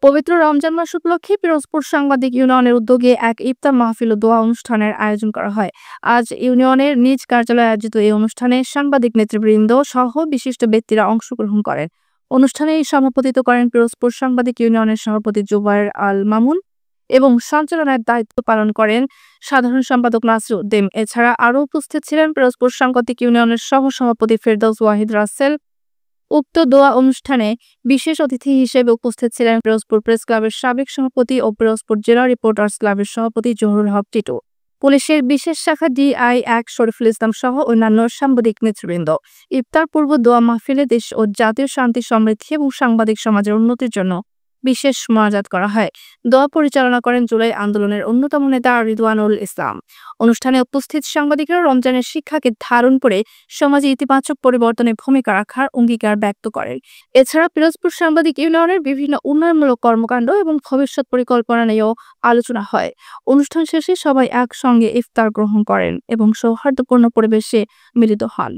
পবিত্র রমজান মাস উপলক্ষে পিরোজপুর সাংবাদিক ইউনিয়নের উদ্যোগে এক ইফতার মাহফিল ও দোয়া অনুষ্ঠানের আয়োজন করা হয়। আজ ইউনিয়নের নিজ কার্যালয়ে আয়োজিত এই অনুষ্ঠানে সাংবাদিক নেতৃবৃন্দ সহ বিশিষ্ট ব্যক্তিরা অংশগ্রহণ করেন। অনুষ্ঠানে সভাপতিত্ব করেন পিরোজপুর সাংবাদিক ইউনিয়নের সভাপতি জুবায়ের আল মামুন এবং সঞ্চালনার দায়িত্ব পালন করেন সাধারণ সম্পাদক নাসির উদ্দিন। এছাড়া আরও উপস্থিত ছিলেন পিরোজপুর সাংবাদিক ইউনিয়নের সহ সভাপতি ফেরদৌস ওয়াহিদ রাসেল। উক্ত দোয়া অনুষ্ঠানে বিশেষ অতিথি হিসেবে উপস্থিত ছিলেন পিরোজপুর প্রেস ক্লাবের সাবেক সভাপতি ও পিরোজপুর জেলা রিপোর্টার্স ক্লাবের সভাপতি জহুরুল হক টিটু, পুলিশের বিশেষ শাখা DI-1 শরীফুল ইসলাম সহ অন্যান্য সাংবাদিক নেতৃবৃন্দ। ইফতার পূর্ব দোয়া মাহফিলে দেশ ও জাতীয় শান্তি, সমৃদ্ধি এবং সাংবাদিক সমাজের উন্নতির জন্য বিশেষ মোনাজাত করা হয়। দোয়া পরিচালনা করেন জুলাই আন্দোলনের অন্যতম নেতা রিদওয়ানুল ইসলাম। অনুষ্ঠানে উপস্থিত সাংবাদিকরা রমজানের শিক্ষাকে ধারণ করে সমাজে ইতিবাচক পরিবর্তনে ভূমিকা রাখার অঙ্গীকার ব্যক্ত করেন। এছাড়া পিরোজপুর সাংবাদিক ইউনিয়নের বিভিন্ন উন্নয়নমূলক কর্মকাণ্ড এবং ভবিষ্যৎ পরিকল্পনা নিয়েও আলোচনা হয়। অনুষ্ঠান শেষে সবাই একসঙ্গে ইফতার গ্রহণ করেন এবং সৌহার্দ্যপূর্ণ পরিবেশে মিলিত হন।